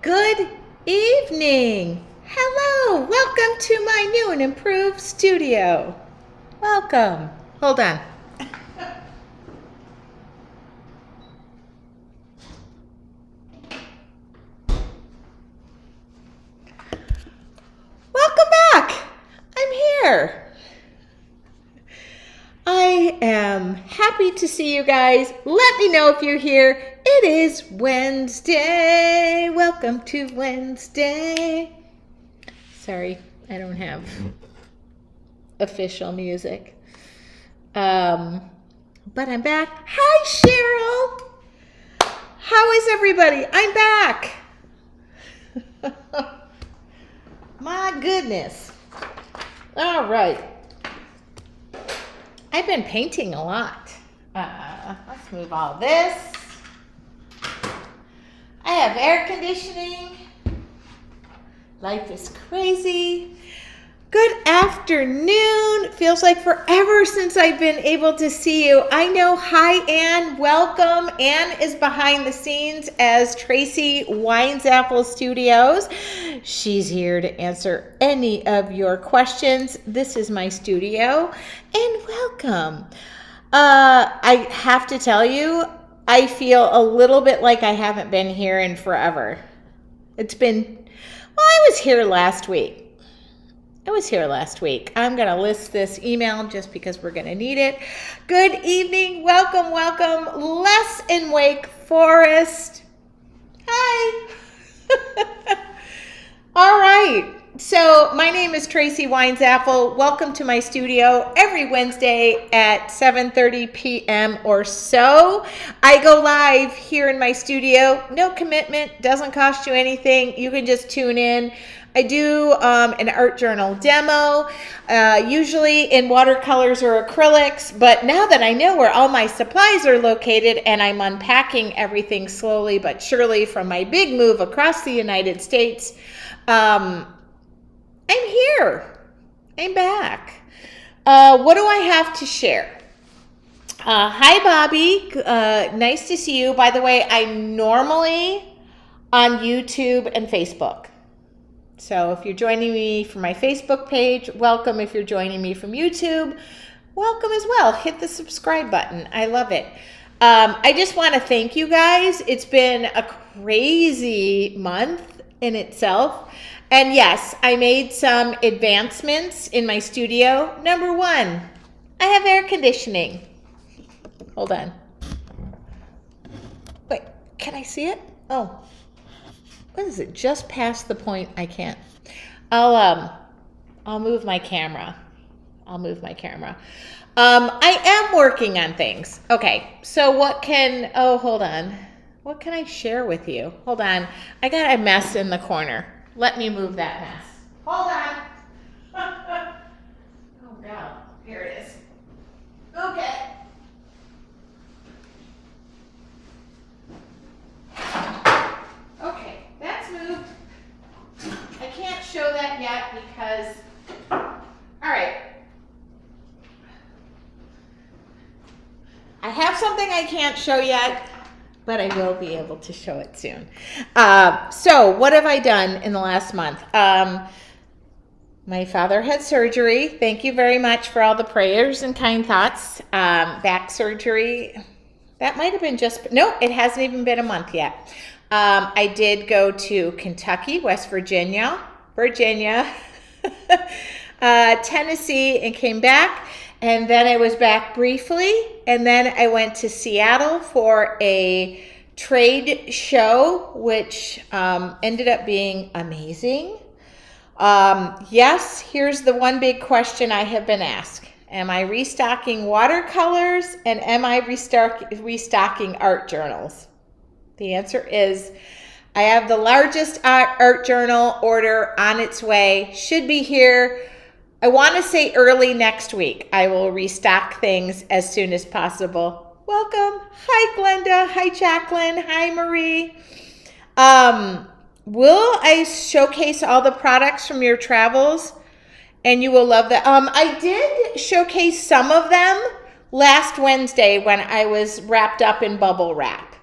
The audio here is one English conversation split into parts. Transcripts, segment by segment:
Good evening. Hello. Welcome to my new and improved studio. Welcome. Hold on. Welcome back. I'm here. I am happy to see you guys. Let me know if you're here. It is Wednesday. Welcome to Wednesday. Sorry, I don't have official music. But I'm back. Hi, Cheryl. How is everybody? I'm back. My goodness. All right. I've been painting a lot. Let's move all this. I have air conditioning. Life is crazy. Good afternoon. Feels like forever since I've been able to see you. I know. Hi, Anne. Welcome. Anne is behind the scenes as Tracy Wines Apple Studios. She's here to answer any of your questions. This is my studio, and welcome. I have to tell you, I feel a little bit like I haven't been here in forever. It's been, well, I was here last week. I'm going to list this email just because we're going to need it. Good evening. Welcome. Les in Wake Forest. Hi. All right. So my name is Tracy Wines Apple. Welcome to my studio every Wednesday at 7:30 p.m. or so. I go live here in my studio. No commitment. Doesn't cost you anything. You can just tune in. I do an art journal demo, usually in watercolors or acrylics, but now that I know where all my supplies are located and I'm unpacking everything slowly but surely from my big move across the United States, I'm here. I'm back. What do I have to share? Hi, Bobby. Nice to see you. By the way, I'm normally on YouTube and Facebook. So if you're joining me from my Facebook page, welcome. If you're joining me from YouTube, welcome as well. Hit the subscribe button. I love it. I just want to thank you guys. It's been a crazy month in itself. And yes, I made some advancements in my studio. Number one, I have air conditioning. Hold on. Wait, can I see it? Oh. What is it? Just past the point I can't. I'll move my camera. I am working on things. Okay, so hold on. What can I share with you? Hold on. I got a mess in the corner. Let me move that mess. Hold on. Oh God, here it is. Okay. That's moved. I can't show that yet because, all right. I have something I can't show yet, but I will be able to show it soon. So what have I done in the last month? My father had surgery. Thank you very much for all the prayers and kind thoughts. Back surgery. That might have been no, it hasn't even been a month yet. I did go to Kentucky, West Virginia, Tennessee, and came back. And then I was back briefly. And then I went to Seattle for a trade show, which ended up being amazing. Yes, here's the one big question I have been asked. Am I restocking watercolors and am I restocking art journals? The answer is I have the largest art journal order on its way. Should be here. I want to say early next week. I will restock things as soon as possible. Welcome. Hi, Glenda. Hi, Jacqueline. Hi, Marie. Will I showcase all the products from your travels? And you will love that. I did showcase some of them last Wednesday when I was wrapped up in bubble wrap.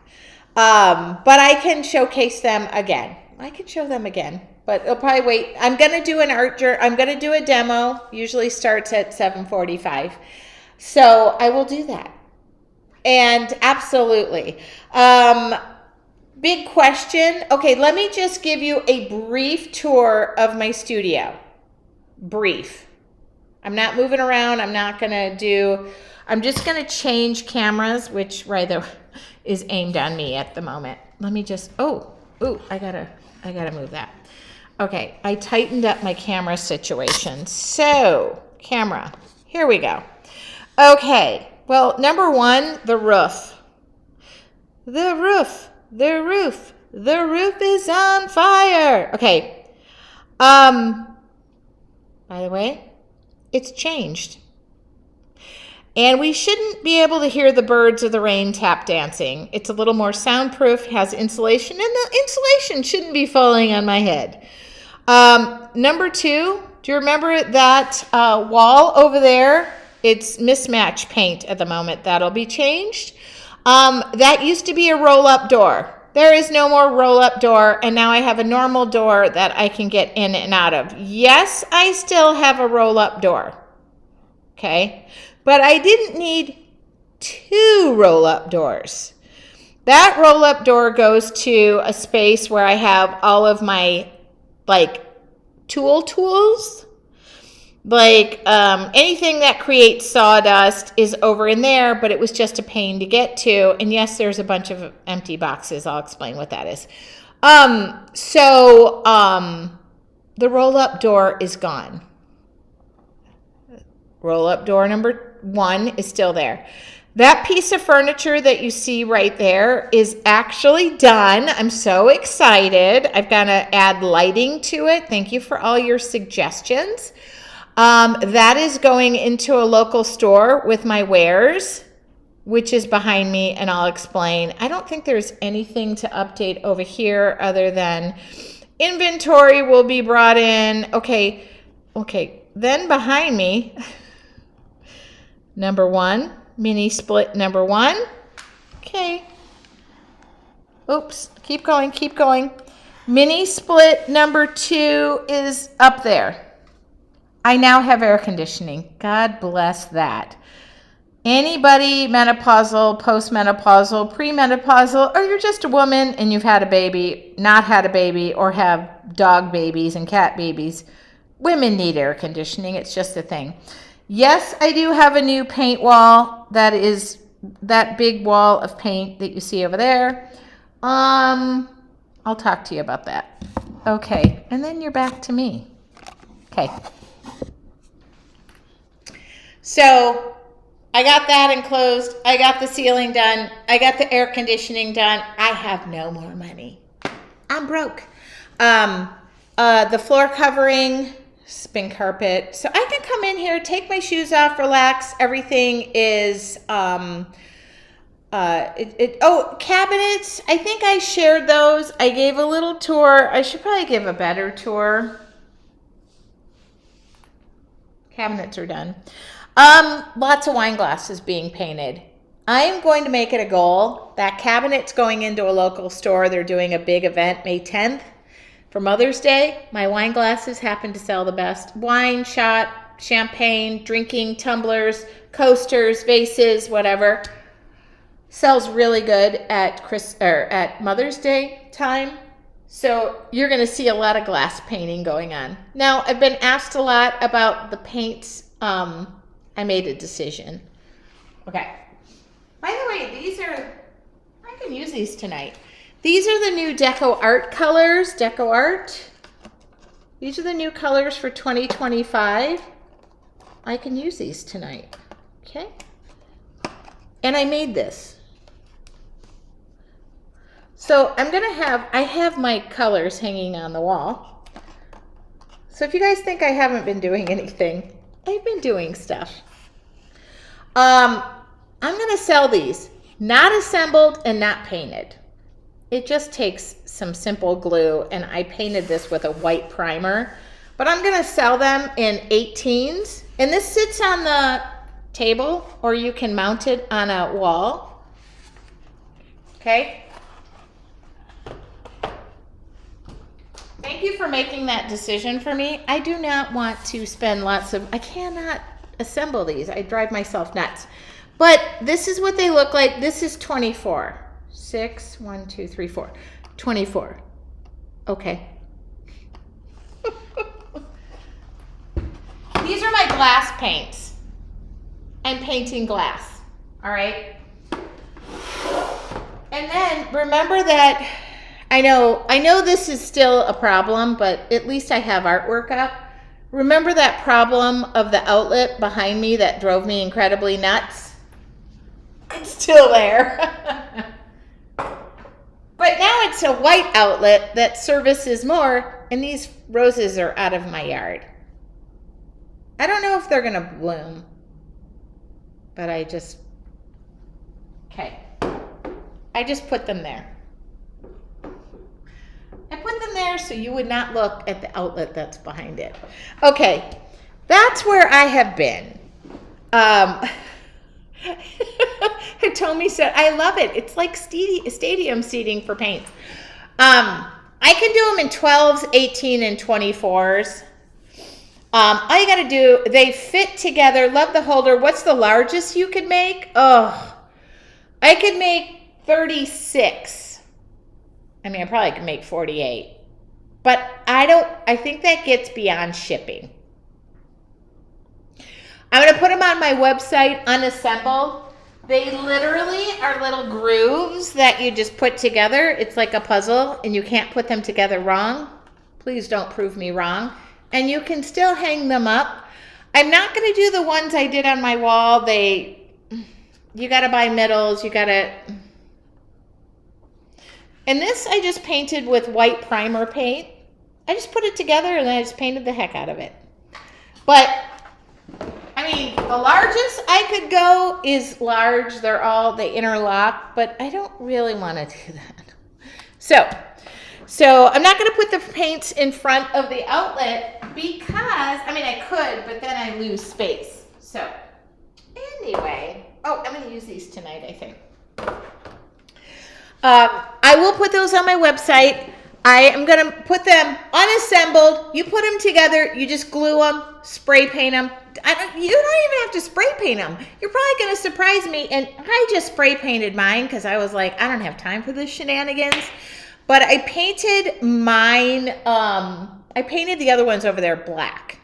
But I can showcase them again. I can show them again, but they'll probably wait. I'm going to do I'm going to do a demo. Usually starts at 7:45. So I will do that. And absolutely. Big question. Okay, let me just give you a brief tour of my studio. Brief. I'm not moving around. I'm just going to change cameras, which rather is aimed on me at the moment. Let me just, I gotta move that. Okay, I tightened up my camera situation. So, camera, here we go. Okay, well, number one, the roof. The roof is on fire. Okay, by the way, it's changed. And we shouldn't be able to hear the birds or the rain tap dancing. It's a little more soundproof, has insulation, and the insulation shouldn't be falling on my head. Number two, do you remember that wall over there? It's mismatched paint at the moment. That'll be changed. That used to be a roll-up door. There is no more roll-up door, and now I have a normal door that I can get in and out of. Yes, I still have a roll-up door. Okay? But I didn't need 2 roll-up doors. That roll-up door goes to a space where I have all of my, tools. Anything that creates sawdust is over in there, but it was just a pain to get to. And yes, there's a bunch of empty boxes. I'll explain what that is. The roll-up door is gone. Roll-up door number 1 is still there. That piece of furniture that you see right there is actually done. I'm so excited. I've got to add lighting to it. Thank you for all your suggestions. That is going into a local store with my wares, which is behind me, and I'll explain. I don't think there's anything to update over here other than inventory will be brought in. Okay. Then behind me, number 1, mini split number 1. Okay. Oops, keep going. Mini split number 2 is up there. I now have air conditioning. God bless that. Anybody menopausal, postmenopausal, premenopausal, or you're just a woman and you've had a baby, not had a baby, or have dog babies and cat babies, women need air conditioning. It's just a thing. Yes, I do have a new paint wall. That is that big wall of paint that you see over there. I'll talk to you about that. Okay, and then you're back to me. Okay. So I got that enclosed. I got the ceiling done. I got the air conditioning done. I have no more money. I'm broke. The floor covering, spin carpet. So I can come in here, take my shoes off, relax. Everything is, cabinets. I think I shared those. I gave a little tour. I should probably give a better tour. Cabinets are done. Lots of wine glasses being painted. I am going to make it a goal. That cabinet's going into a local store. They're doing a big event May 10th for Mother's Day. My wine glasses happen to sell the best. Wine, shot, champagne, drinking, tumblers, coasters, vases, whatever. Sells really good at Mother's Day time. So you're going to see a lot of glass painting going on. Now, I've been asked a lot about the paints. I made a decision. Okay. By the way, I can use these tonight. These are the new Deco Art colors. Deco Art. These are the new colors for 2025. I can use these tonight. Okay. And I made this. So I have my colors hanging on the wall. So if you guys think I haven't been doing anything, I've been doing stuff. I'm going to sell these, not assembled and not painted. It just takes some simple glue, and I painted this with a white primer. But I'm going to sell them in 18s. And this sits on the table, or you can mount it on a wall. Okay? thank you for making that decision for me. I do not want to spend I cannot assemble these. I drive myself nuts. But this is what they look like. This is 24. 6, 1, 2, 3, 4. 24. Okay. These are my glass paints. I'm painting glass. All right. And then remember that I know this is still a problem, but at least I have artwork up. Remember that problem of the outlet behind me that drove me incredibly nuts? It's still there. But now it's a white outlet that services more, and these roses are out of my yard. I don't know if they're gonna bloom, but I just put them there. I put them there so you would not look at the outlet that's behind it. Okay, that's where I have been. Tomi said, I love it. It's like stadium seating for paints. I can do them in 12s, 18, and 24s. All you got to do, they fit together. Love the holder. What's the largest you could make? Oh, I could make 36. I mean, I probably could make 48. But I think that gets beyond shipping. I'm going to put them on my website, unassembled. They literally are little grooves that you just put together. It's like a puzzle, and you can't put them together wrong. Please don't prove me wrong. And you can still hang them up. I'm not going to do the ones I did on my wall. You got to buy middles. And this I just painted with white primer paint. I just put it together and I just painted the heck out of it. But I mean, the largest I could go is large. They interlock, but I don't really want to do that. So I'm not going to put the paints in front of the outlet because, I mean, I could, but then I lose space. So anyway, I'm going to use these tonight, I think. I will put those on my website. I am going to put them unassembled. You put them together. You just glue them, spray paint them. You don't even have to spray paint them. You're probably going to surprise me. And I just spray painted mine because I was like, I don't have time for this shenanigans. But I painted mine. I painted the other ones over there black.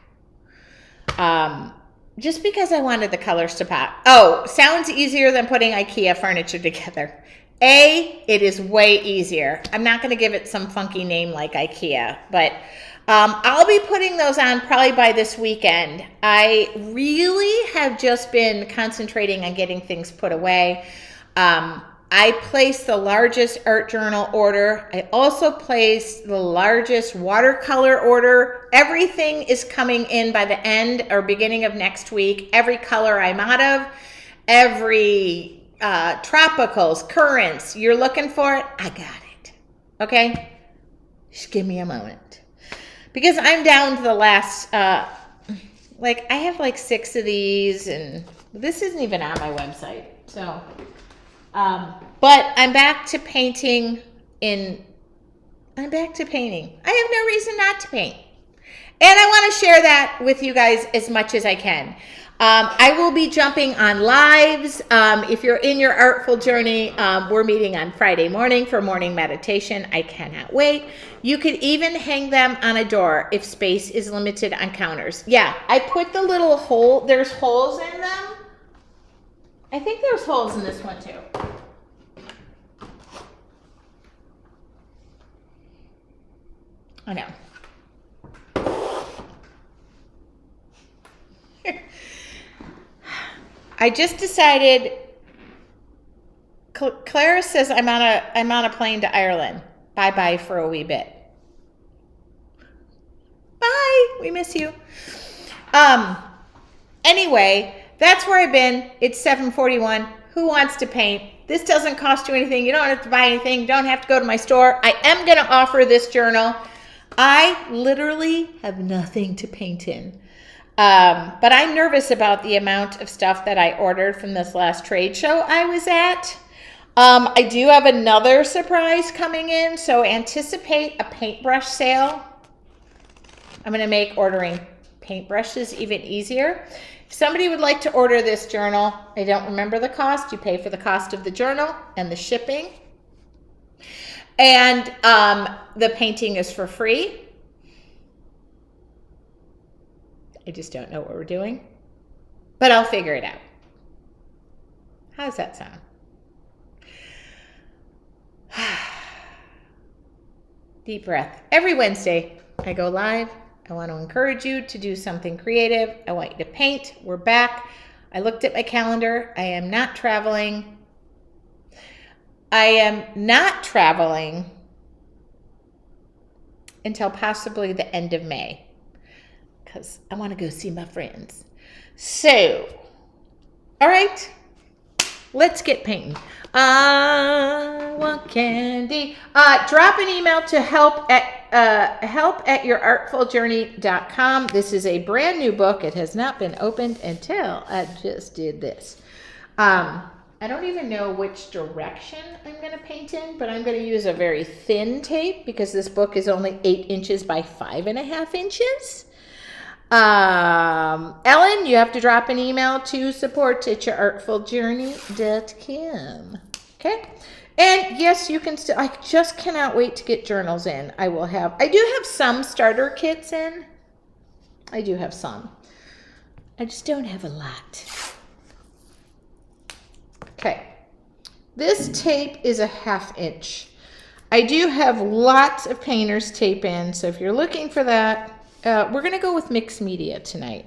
Just because I wanted the colors to pop. Oh, sounds easier than putting IKEA furniture together. It is way easier. I'm not going to give it some funky name like IKEA, but I'll be putting those on probably by this weekend. I really have just been concentrating on getting things put away. I placed the largest art journal order. I also placed the largest watercolor order. Everything is coming in by the end or beginning of next week. Every color I'm out of, every tropicals, currents, you're looking for it, I got it. Okay? Just give me a moment. Because I'm down to the last, I have like 6 of these, and this isn't even on my website. So, but I'm back to painting. I have no reason not to paint. And I want to share that with you guys as much as I can. I will be jumping on lives. If you're in your artful journey, we're meeting on Friday morning for morning meditation. I cannot wait. You could even hang them on a door if space is limited on counters. Yeah, I put the little hole. There's holes in them. I think there's holes in this one too. I know. I just decided. Clara says I'm on a plane to Ireland. Bye for a wee bit. Bye. We miss you. Anyway, that's where I've been. It's 7:41. Who wants to paint? This doesn't cost you anything. You don't have to buy anything. You don't have to go to my store. I am going to offer this journal. I literally have nothing to paint in. But I'm nervous about the amount of stuff that I ordered from this last trade show I was at. I do have another surprise coming in, so anticipate a paintbrush sale. I'm going to make ordering paintbrushes even easier. If somebody would like to order this journal, I don't remember the cost. You pay for the cost of the journal and the shipping. And the painting is for free. I just don't know what we're doing, but I'll figure it out. How does that sound? Deep breath. Every Wednesday, I go live. I want to encourage you to do something creative. I want you to paint. We're back. I looked at my calendar. I am not traveling. I am not traveling until possibly the end of May because I want to go see my friends. So, all right, let's get painting. I want candy. Drop an email to help at yourartfuljourney.com. This is a brand new book. It has not been opened until I just did this. I don't even know which direction I'm going to paint in, but I'm going to use a very thin tape because this book is only 8 inches by 5.5 inches. Ellen, you have to drop an email to support@yourartfuljourney.com. Okay. And yes, you can still, I just cannot wait to get journals in. I do have some starter kits in. I do have some. I just don't have a lot. Okay. This tape is a 1/2 inch. I do have lots of painter's tape in, so if you're looking for that, we're going to go with mixed media tonight.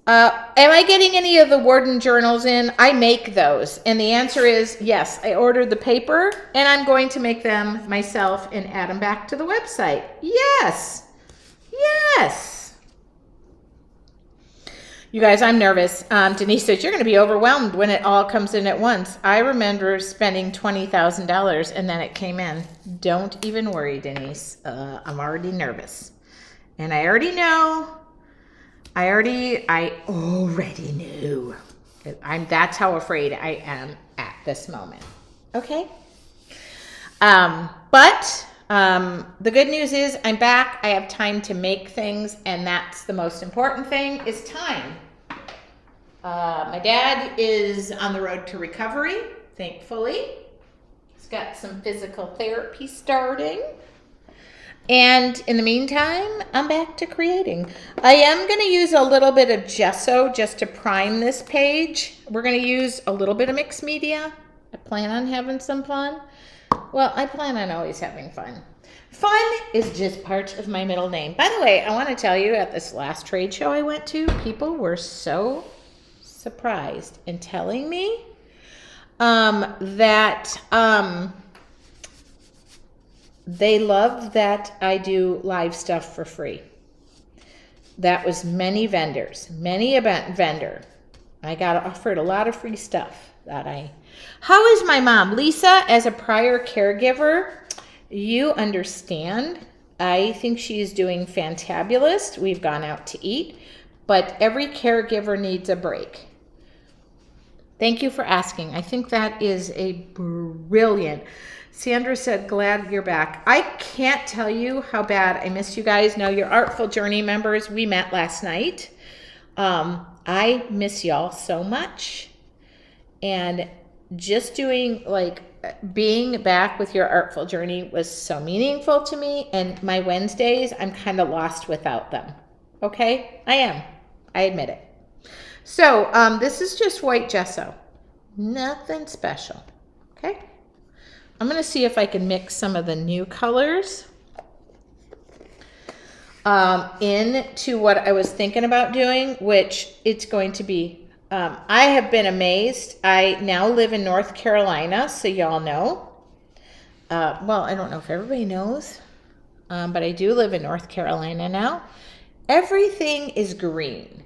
Am I getting any of the Warden journals in? I make those. And the answer is yes. I ordered the paper, and I'm going to make them myself and add them back to the website. Yes. Yes. You guys, I'm nervous. Denise says, you're going to be overwhelmed when it all comes in at once. I remember spending $20,000 and then it came in. Don't even worry, Denise. I'm already nervous. And I already know. I already knew. That's how afraid I am at this moment. Okay? But the good news is I'm back. I have time to make things, and that's the most important thing is time. My dad is on the road to recovery, thankfully. He's got some physical therapy starting. And in the meantime, I'm back to creating. I am going to use a little bit of gesso just to prime this page. We're going to use a little bit of mixed media. I plan on having some fun. Well, I plan on always having fun. Fun is just part of my middle name. By the way, I want to tell you at this last trade show I went to, people were so surprised in telling me that they love that I do live stuff for free. That was many vendors, many event vendor. I got offered a lot of free stuff How is my mom? Lisa, as a prior caregiver, you understand. I think she is doing fantabulous. We've gone out to eat, but every caregiver needs a break. Thank you for asking. I think that is a brilliant. Sandra said, glad you're back. I can't tell you how bad I missed you guys. Now, your Artful Journey members, we met last night. I miss y'all so much. And just being back with your Artful Journey was so meaningful to me. And my Wednesdays, I'm kind of lost without them. Okay? I am. I admit it. So, this is just white gesso. Nothing special. Okay? I'm going to see if I can mix some of the new colors into what I was thinking about doing, which it's going to be. I have been amazed. I now live in North Carolina, so y'all know. Well, I don't know if everybody knows, but I do live in North Carolina now. Everything is green.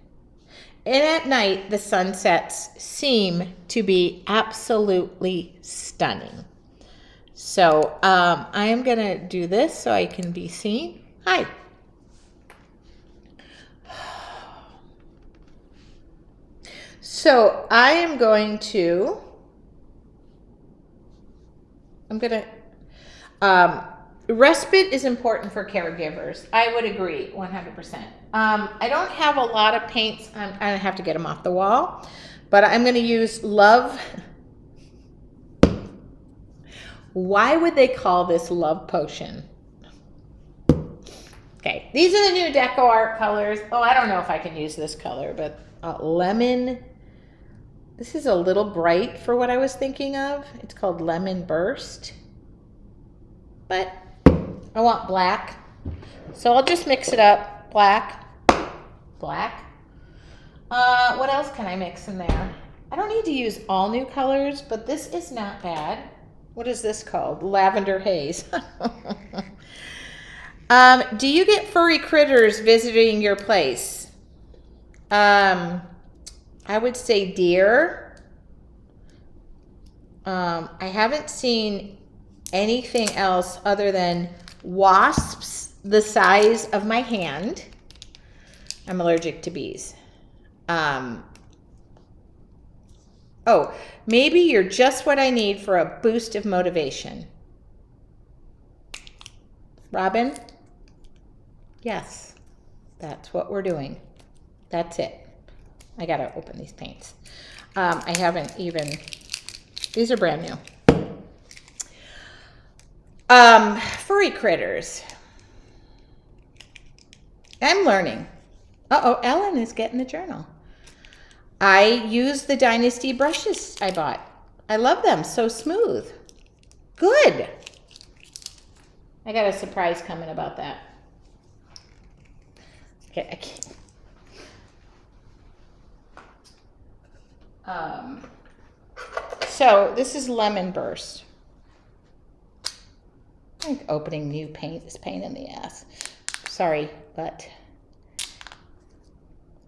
And at night, the sunsets seem to be absolutely stunning. So I am going to do this so I can be seen. Hi. So I am going to, respite is important for caregivers. I would agree 100%. I don't have a lot of paints. I have to get them off the wall, but I'm going to use Love. Why would they call this Love Potion? Okay, these are the new Deco Art colors. Oh, I don't know if I can use this color, but lemon. This is a little bright for what I was thinking of. It's called Lemon Burst. But I want black. So I'll just mix it up. Black. Black. What else can I mix in there? I don't need to use all new colors, but this is not bad. What is this called? Lavender Haze. Do you get furry critters visiting your place? I would say deer. I haven't seen anything else other than wasps the size of my hand. I'm allergic to bees. Oh, maybe you're just what I need for a boost of motivation. Robin? Yes, that's what we're doing. That's it. I gotta open these paints. I haven't even, these are brand new. Furry critters. I'm learning. Uh-oh, Ellen is getting the journal. I use the Dynasty brushes I bought. I love them, so smooth. Good. I got a surprise coming about that. Okay, I can't. So this is Lemon Burst. I think opening new paint is pain in the ass. Sorry, but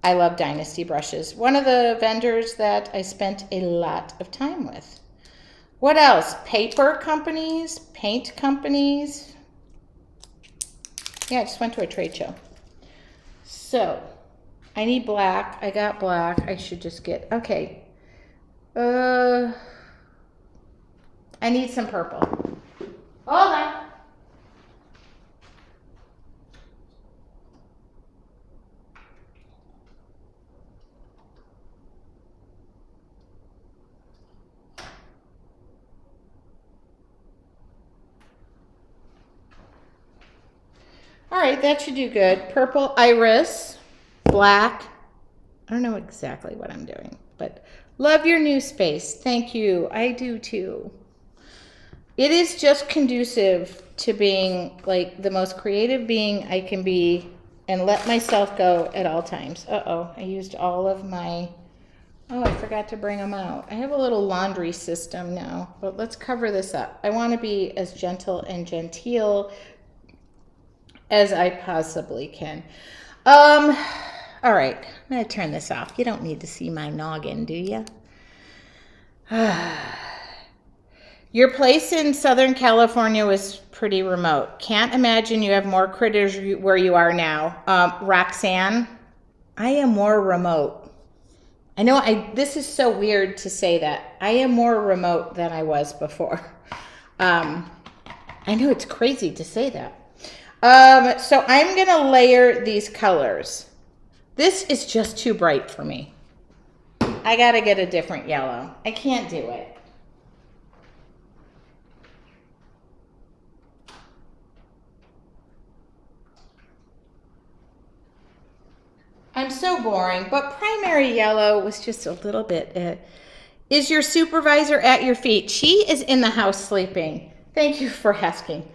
I love Dynasty brushes. One of the vendors that I spent a lot of time with. What else? Paper companies, paint companies. Yeah, I just went to a trade show. So, I need black. I got black. I should just get, okay. I need some purple. Hold on. All right, that should do good. Purple iris, black. I don't know exactly what I'm doing, but love your new space. Thank you. I do too. It is just conducive to being like the most creative being I can be and let myself go at all times. Uh-oh, I used all of my, oh, I forgot to bring them out. I have a little laundry system now, but let's cover this up. I want to be as gentle and genteel as I possibly can. All right, I'm gonna turn this off. You don't need to see my noggin, do you? Your place in Southern California was pretty remote. Can't imagine you have more critters where you are now. Roxanne, I am more remote. I know this is so weird to say that. I am more remote than I was before. I know it's crazy to say that. So I'm gonna layer these colors. This is just too bright for me. I gotta get a different yellow. I can't do it. I'm so boring, but primary yellow was just a little bit. Is your supervisor at your feet? She is in the house sleeping. Thank you for asking.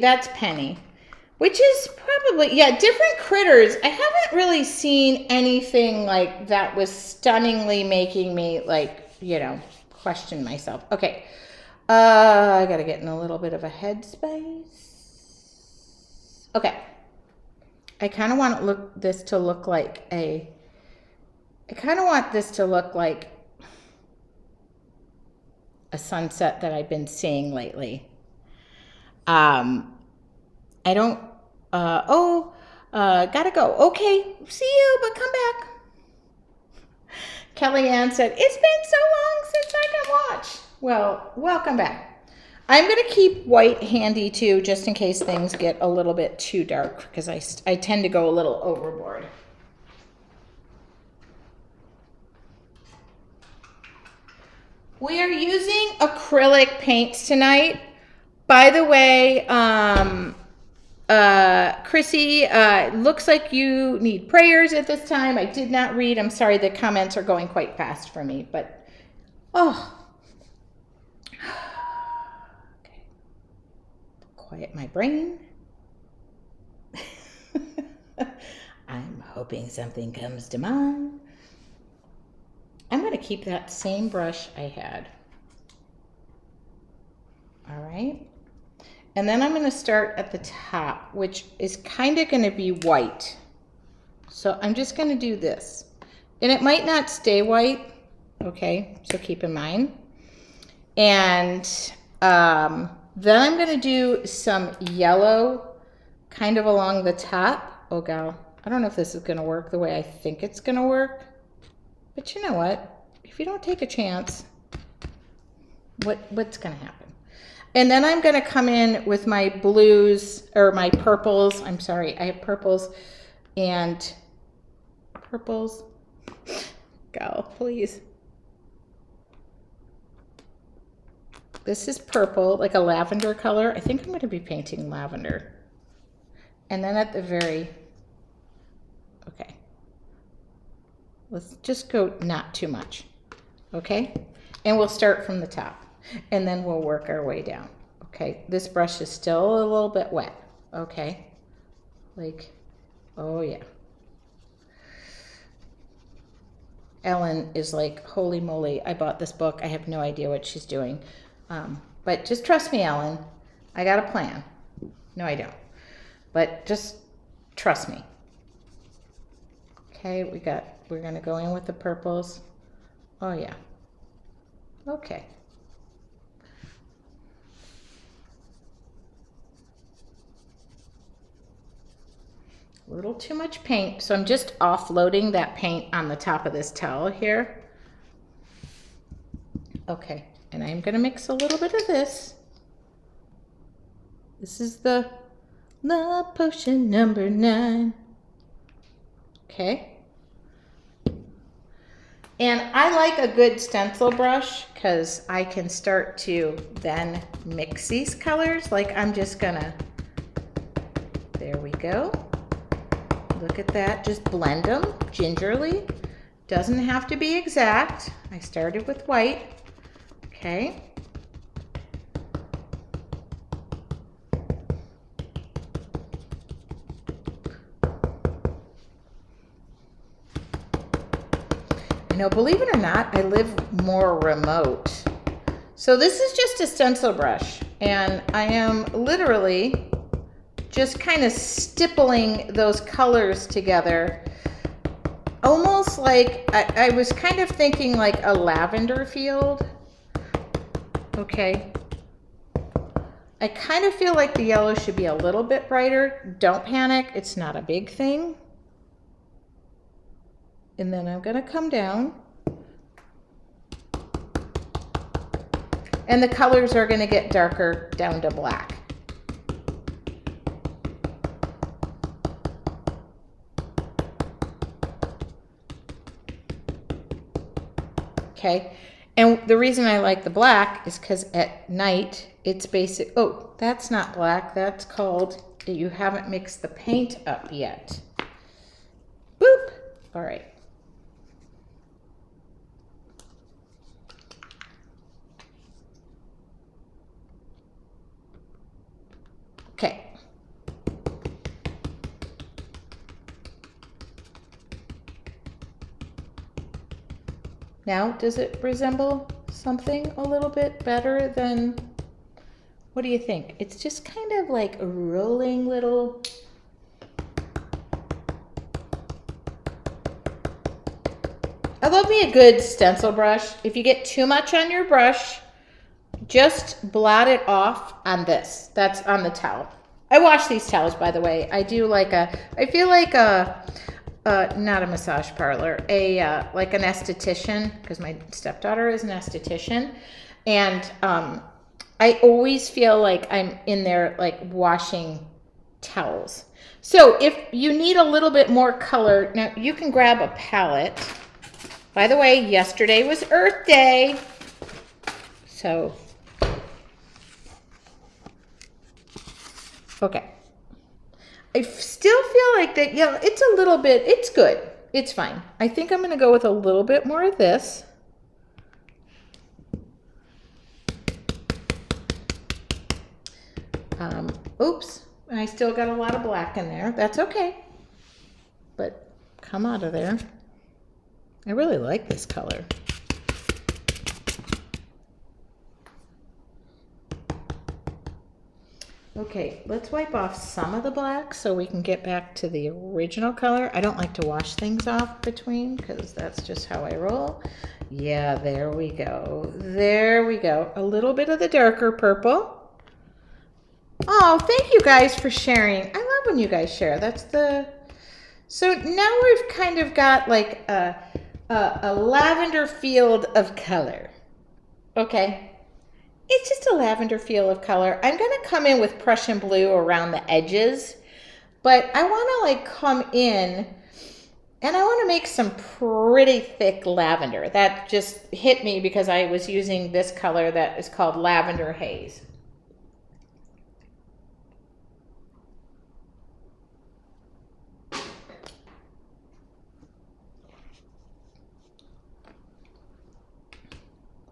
That's Penny. Which is probably, yeah, different critters. I haven't really seen anything like that was stunningly making me like, you know, question myself. Okay, I gotta get in a little bit of a headspace. Okay, I kind of want this to look like a sunset that I've been seeing lately. I don't, gotta go. Okay, see you, but come back. Kellyanne said, it's been so long since I can watch. Well, welcome back. I'm going to keep white handy too, just in case things get a little bit too dark, because I tend to go a little overboard. We are using acrylic paints tonight. By the way, Chrissy, looks like you need prayers at this time. I did not read. I'm sorry, the comments are going quite fast for me, but oh. Okay. Quiet my brain. I'm hoping something comes to mind. I'm going to keep that same brush I had. All right. And then I'm going to start at the top, which is kind of going to be white. So I'm just going to do this. And it might not stay white, okay? So keep in mind. And then I'm going to do some yellow kind of along the top. Oh, gal, I don't know if this is going to work the way I think it's going to work. But you know what? If you don't take a chance, what's going to happen? And then I'm going to come in with my blues, or my purples. I'm sorry, I have purples and purples. Go, please. This is purple, like a lavender color. I think I'm going to be painting lavender. And then at the very, okay. Let's just go not too much, okay? And we'll start from the top, and then we'll work our way down, okay? This brush is still a little bit wet, okay? Like, oh yeah. Ellen is like, holy moly, I bought this book. I have no idea what she's doing. But just trust me, Ellen. I got a plan. No, I don't. But just trust me. Okay, we're gonna go in with the purples. Oh yeah. Okay. A little too much paint, so I'm just offloading that paint on the top of this towel here. Okay, and I'm gonna mix a little bit of this. This is the love potion number 9. Okay. And I like a good stencil brush because I can start to then mix these colors. Like I'm just gonna, there we go. Look at that, just blend them gingerly. Doesn't have to be exact. I started with white, okay. You know, believe it or not, I live more remote. So this is just a stencil brush, and I am literally just kind of stippling those colors together. Almost like, I was kind of thinking like a lavender field. Okay. I kind of feel like the yellow should be a little bit brighter. Don't panic, it's not a big thing. And then I'm gonna come down. And the colors are gonna get darker down to black. Okay, and the reason I like the black is because at night it's basic. Oh, that's not black, that's called, you haven't mixed the paint up yet. Boop, all right. Okay. Now, does it resemble something a little bit better than, what do you think? It's just kind of like a rolling little, I love me a good stencil brush. If you get too much on your brush, just blot it off on this. That's on the towel. I wash these towels, by the way. I do like a, I feel like a, not a massage parlor, like an esthetician, because my stepdaughter is an esthetician. And I always feel like I'm in there like washing towels. So if you need a little bit more color, now you can grab a palette. By the way, yesterday was Earth Day. So, okay. I still feel like that, yeah, it's a little bit, it's good. It's fine. I think I'm going to go with a little bit more of this. Oops, I still got a lot of black in there. That's okay. But come out of there. I really like this color. Okay, let's wipe off some of the black so we can get back to the original color. I don't like to wash things off between because that's just how I roll. Yeah, there we go. There we go. A little bit of the darker purple. Oh, thank you guys for sharing. I love when you guys share. That's the... So now we've kind of got like a lavender field of color. Okay. It's just a lavender feel of color. I'm going to come in with Prussian blue around the edges, but I want to like come in and I want to make some pretty thick lavender. That just hit me because I was using this color that is called Lavender Haze.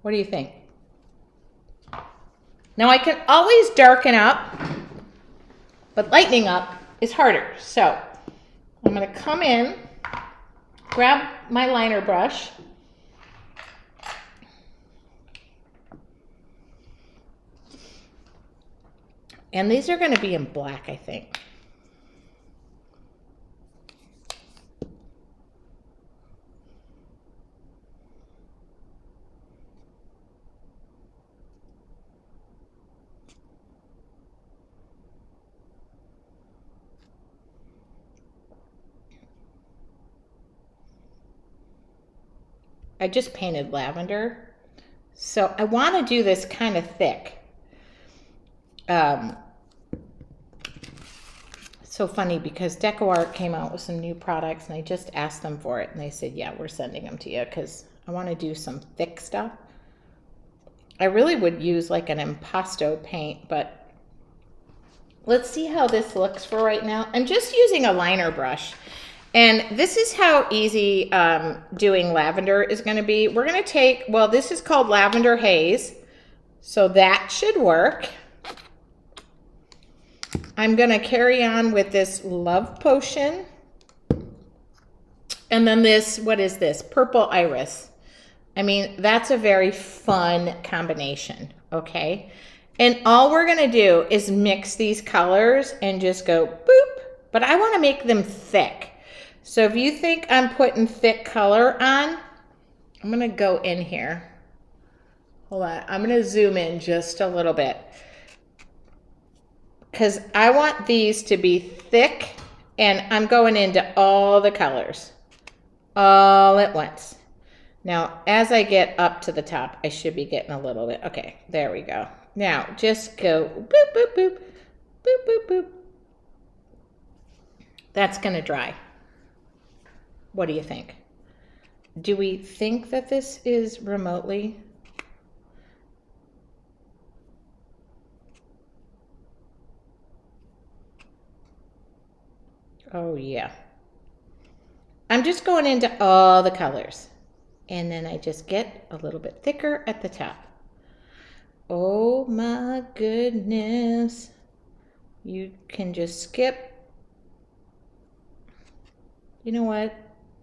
What do you think? Now I can always darken up, but lightening up is harder. So I'm going to come in, grab my liner brush, and these are going to be in black, I think. I just painted lavender, so I want to do this kind of thick. So funny because DecoArt came out with some new products and I just asked them for it and they said, yeah, we're sending them to you because I want to do some thick stuff. I really would use like an impasto paint, but let's see how this looks for right now. I'm just using a liner brush. And this is how easy doing lavender is going to be. We're going to take, well, this is called Lavender Haze, so that should work. I'm going to carry on with this Love Potion. And then this, what is this? Purple Iris. I mean, that's a very fun combination, okay? And all we're going to do is mix these colors and just go boop. But I want to make them thick. So if you think I'm putting thick color on, I'm going to go in here. Hold on. I'm going to zoom in just a little bit. Because I want these to be thick, and I'm going into all the colors all at once. Now, as I get up to the top, I should be getting a little bit. Okay, there we go. Now, just go boop, boop, boop, boop, boop, boop. That's going to dry. What do you think? Do we think that this is remotely? Oh, yeah. I'm just going into all the colors. And then I just get a little bit thicker at the top. Oh, my goodness. You can just skip. You know what?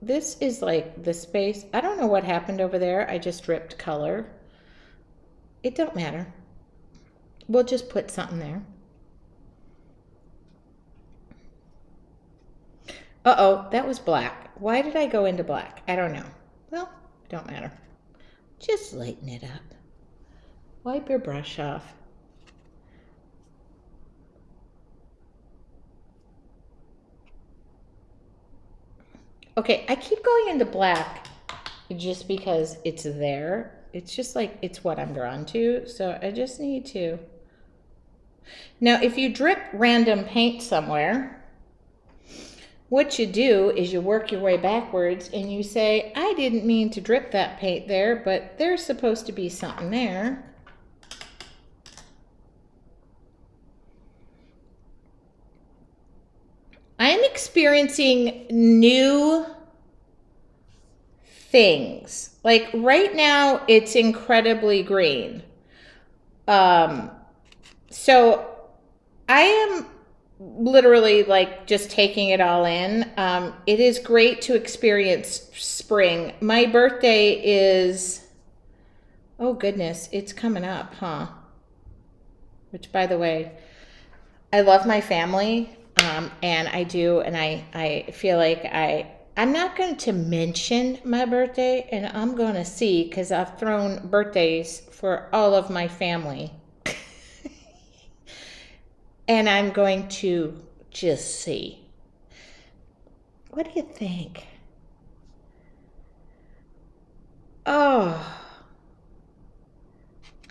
This is like the space. I don't know what happened over there. I just ripped color. It don't matter. We'll just put something there. Uh-oh, that was black. Why did I go into black? I don't know. Well, don't matter. Just lighten it up. Wipe your brush off. Okay, I keep going into black just because it's there. It's just like, it's what I'm drawn to. So I just need to. Now, if you drip random paint somewhere, what you do is you work your way backwards and you say, I didn't mean to drip that paint there, but there's supposed to be something there. I'm experiencing new things. Like right now, it's incredibly green. So I am literally like just taking it all in. It is great to experience spring. My birthday is, oh goodness, it's coming up, huh? Which, by the way, I love my family, and I do, and I feel like I'm not going to mention my birthday, and I'm going to see, because I've thrown birthdays for all of my family. And I'm going to just see. What do you think? Oh,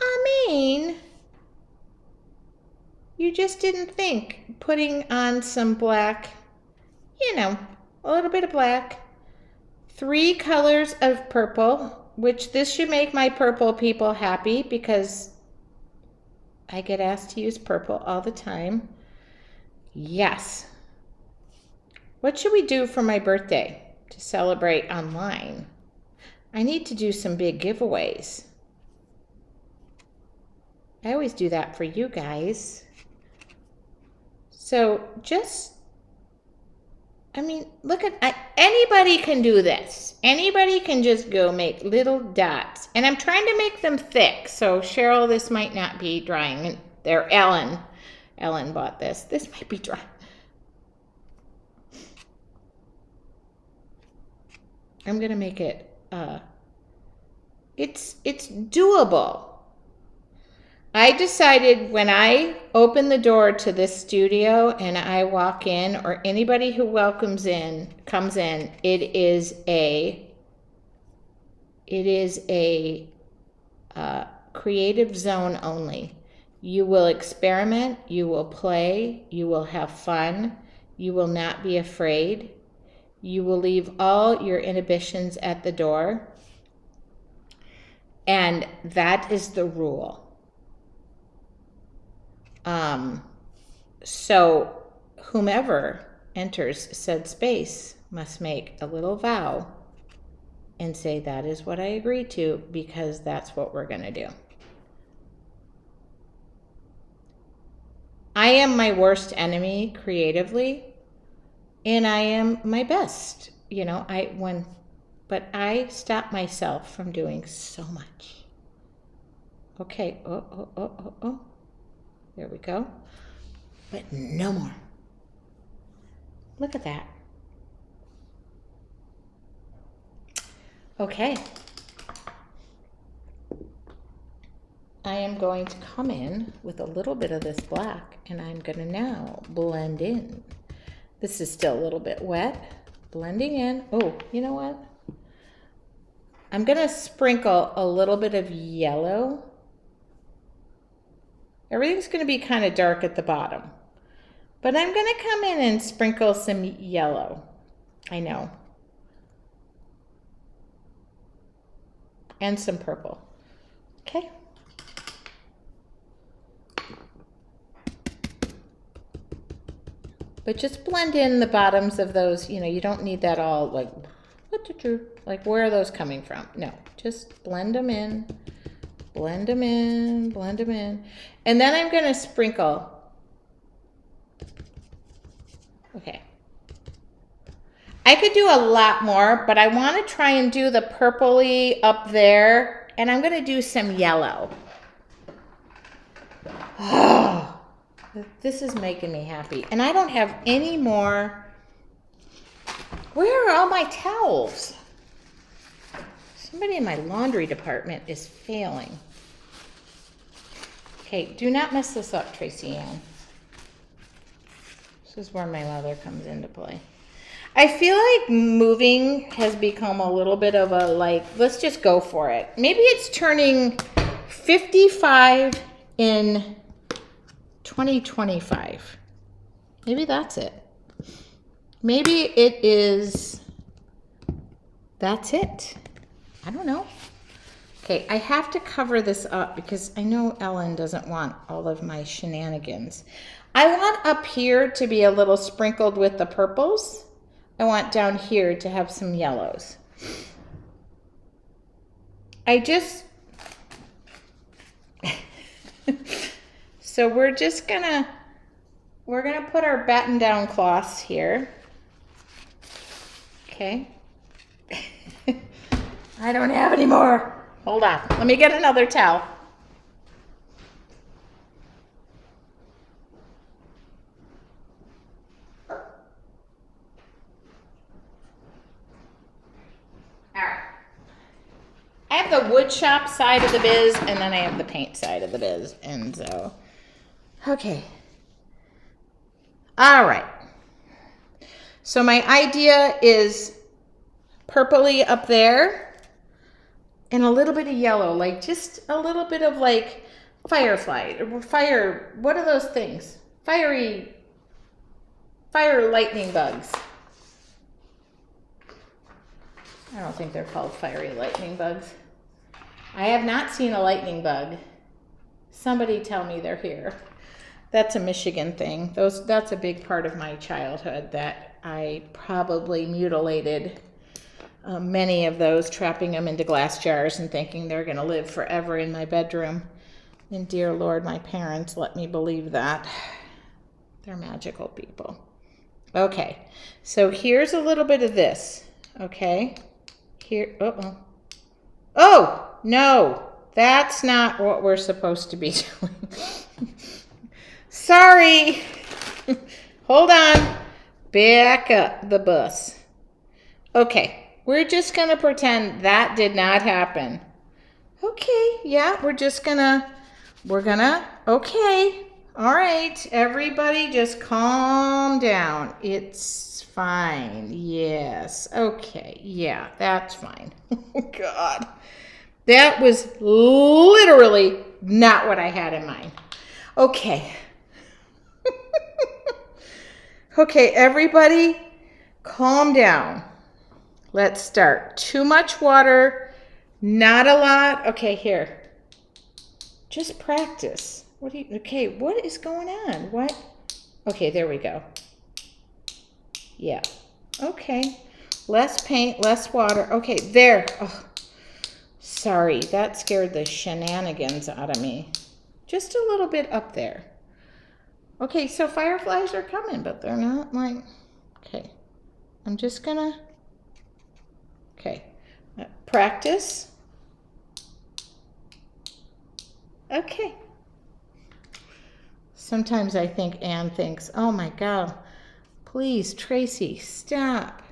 I mean, you just didn't think putting on some black, you know, a little bit of black, 3 colors of purple, which this should make my purple people happy because I get asked to use purple all the time. Yes. What should we do for my birthday to celebrate online? I need to do some big giveaways. I always do that for you guys. So just, I mean, look at, anybody can do this. Anybody can just go make little dots. And I'm trying to make them thick. So Cheryl, this might not be drying. There, Ellen bought this. This might be dry. I'm going to make it, it's doable. I decided when I open the door to this studio and I walk in, or anybody who comes in, it is a creative zone only. You will experiment, you will play, you will have fun, you will not be afraid. You will leave all your inhibitions at the door. And that is the rule. So whomever enters said space must make a little vow and say, that is what I agree to, because that's what we're going to do. I am my worst enemy creatively, and I am my best. You know, but I stop myself from doing so much. Okay, oh. There we go. But no more. Look at that. Okay. I am going to come in with a little bit of this black, and I'm going to now blend in. This is still a little bit wet. Blending in. Oh, you know what? I'm going to sprinkle a little bit of yellow. Everything's going to be kind of dark at the bottom. But I'm going to come in and sprinkle some yellow. I know. And some purple. Okay. But just blend in the bottoms of those. You know, you don't need that all like, like where are those coming from? No, just blend them in. Blend them in, blend them in. And then I'm going to sprinkle. Okay. I could do a lot more, but I want to try and do the purpley up there. And I'm going to do some yellow. Oh, this is making me happy. And I don't have any more. Where are all my towels? Somebody in my laundry department is failing. Okay, do not mess this up, Tracy Ann. This is where my mother comes into play. I feel like moving has become a little bit of a like, let's just go for it. Maybe it's turning 55 in 2025. Maybe that's it. Maybe it is, that's it. I don't know. Okay, I have to cover this up because I know Ellen doesn't want all of my shenanigans. I want up here to be a little sprinkled with the purples. I want down here to have some yellows. So we're gonna put our batten down cloths here. Okay. I don't have any more. Hold on, let me get another towel. I have the wood shop side of the biz, and then I have the paint side of the biz, and so, okay. All right. So my idea is purpley up there, and a little bit of yellow, like just a little bit of like firefly, or fire, what are those things? Fire lightning bugs. I don't think they're called fiery lightning bugs. I have not seen a lightning bug. Somebody tell me they're here. That's a Michigan thing. That's a big part of my childhood that I probably mutilated many of those, trapping them into glass jars and thinking they're going to live forever in my bedroom. And dear Lord, my parents let me believe that. They're magical people. Okay, so here's a little bit of this. Okay. Here, oh, no, that's not what we're supposed to be doing. Sorry. Hold on. Back up the bus. Okay, we're just going to pretend that did not happen. Okay, yeah, okay. All right, everybody just calm down. It's fine. Yes. Okay. Yeah, that's fine. Oh, God. That was literally not what I had in mind. Okay. Okay, everybody, calm down. Let's start. Too much water, not a lot. Okay, here. Just practice. What is going on? What? Okay, there we go. Yeah. Okay. Less paint, less water. Okay, there. Oh, sorry, that scared the shenanigans out of me. Just a little bit up there. Okay, so fireflies are coming, but they're not like, okay. I'm just gonna, okay. Practice. Okay. Sometimes I think Anne thinks, oh my God, please, Tracy, stop.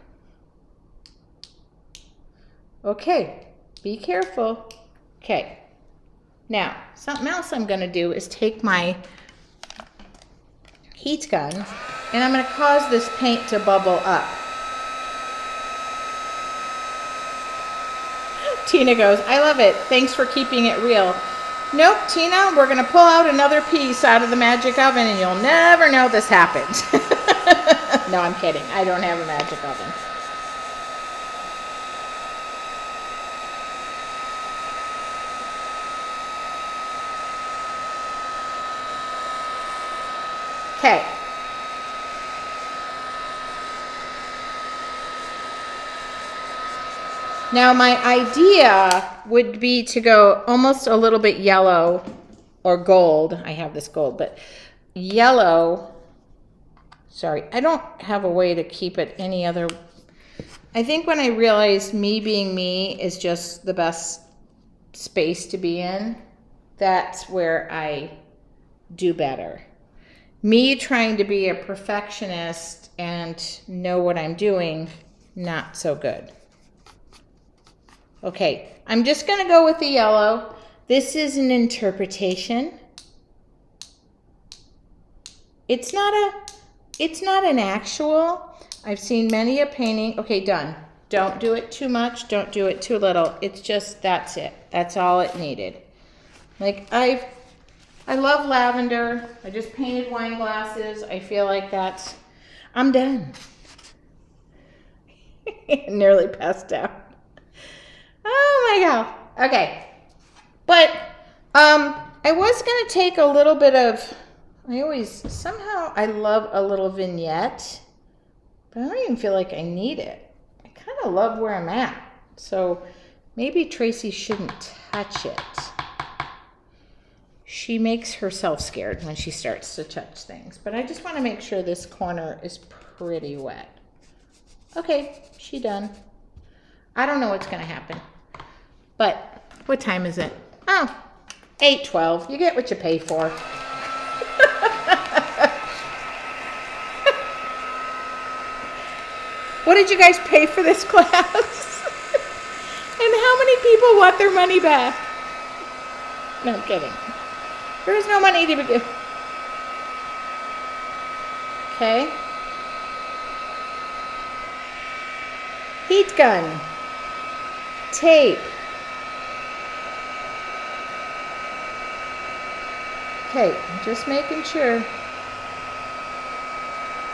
Okay, be careful. Okay. Now, something else I'm going to do is take my heat gun and I'm going to cause this paint to bubble up. Tina goes, I love it. Thanks for keeping it real. Nope, Tina, we're going to pull out another piece out of the magic oven and you'll never know this happened. No, I'm kidding. I don't have a magic oven. Okay. Now my idea would be to go almost a little bit yellow or gold. I have this gold, but yellow. Sorry, I don't have a way to keep it any other. I think when I realized me being me is just the best space to be in, that's where I do better. Me trying to be a perfectionist and know what I'm doing, not so good. Okay, I'm just going to go with the yellow. This is an interpretation. It's not an actual. I've seen many a painting. Okay, done. Don't do it too much. Don't do it too little. It's just, that's it. That's all it needed. Like I love lavender. I just painted wine glasses. I feel like I'm done. Nearly passed out. Oh my God. Okay. But I was going to take a little bit of, somehow I love a little vignette, but I don't even feel like I need it. I kind of love where I'm at. So maybe Tracy shouldn't touch it. She makes herself scared when she starts to touch things, but I just want to make sure this corner is pretty wet. Okay, she done. I don't know what's going to happen, but what time is it? Oh, 8:12. You get what you pay for. What did you guys pay for this class? And how many people want their money back? No, I'm kidding. There is no money to be given. Okay. Heat gun. Tape. Okay, I'm just making sure.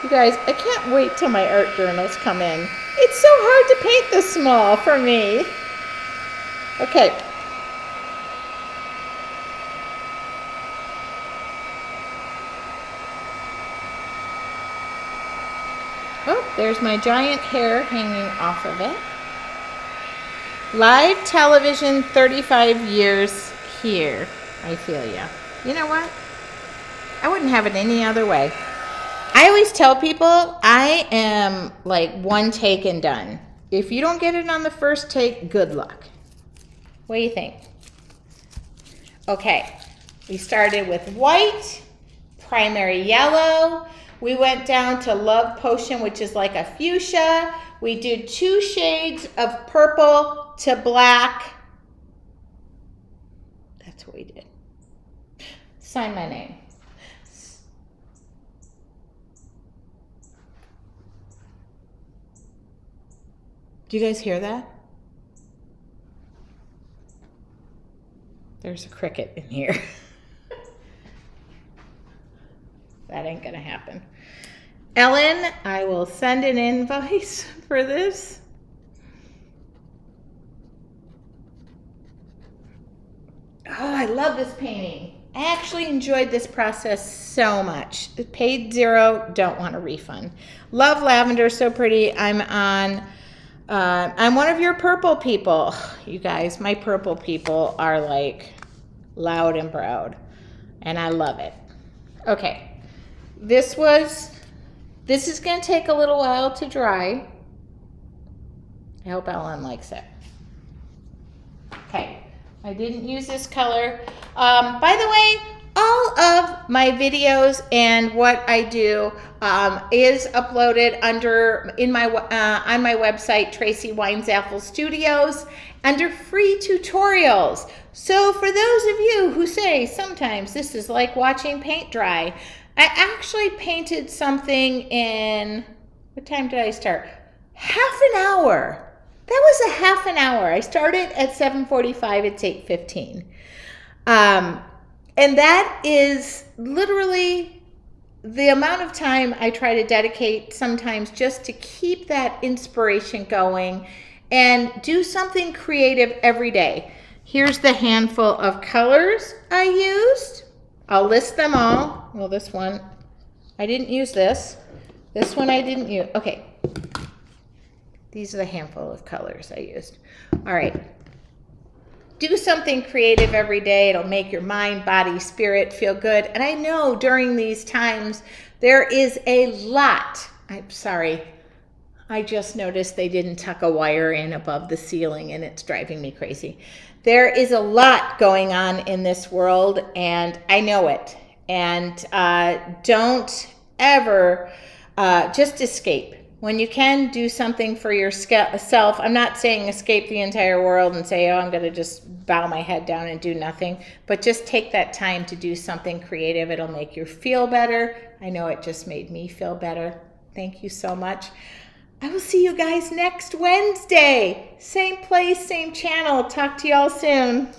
You guys, I can't wait till my art journals come in. It's so hard to paint this small for me. Okay. Oh, there's my giant hair hanging off of it. Live television, 35 years here. I feel ya. You know what? I wouldn't have it any other way. I always tell people I am like one take and done. If you don't get it on the first take, good luck. What do you think? Okay, we started with white, primary yellow. We went down to Love Potion, which is like a fuchsia. We did 2 shades of purple to black. That's what we did. Sign my name. Do you guys hear that? There's a cricket in here. That ain't gonna happen. Ellen, I will send an invoice for this. Oh, I love this painting. I actually enjoyed this process so much. It paid $0, don't want a refund. Love lavender, so pretty. I'm one of your purple people. You guys, my purple people are like loud and proud, and I love it. Okay, this is going to take a little while to dry. I hope Ellen likes it. Okay, I didn't use this color. By the way, all of my videos and what I do is uploaded on my website, Tracy Weinzaffel Studios, under free tutorials. So for those of you who say sometimes this is like watching paint dry, I actually painted something in, what time did I start? Half an hour. That was a half an hour. I started at 7:45, it's 8:15. And that is literally the amount of time I try to dedicate sometimes just to keep that inspiration going and do something creative every day. Here's the handful of colors I used. I'll list them all. Well, this one, I didn't use this. This one I didn't use. Okay. These are the handful of colors I used. All right. Do something creative every day. It'll make your mind, body, spirit feel good. And I know during these times, there is a lot. I'm sorry. I just noticed they didn't tuck a wire in above the ceiling, and it's driving me crazy. There is a lot going on in this world, and I know it. And don't ever just escape. When you can, do something for yourself. I'm not saying escape the entire world and say, oh, I'm going to just bow my head down and do nothing. But just take that time to do something creative. It'll make you feel better. I know it just made me feel better. Thank you so much. I will see you guys next Wednesday. Same place, same channel. Talk to y'all soon.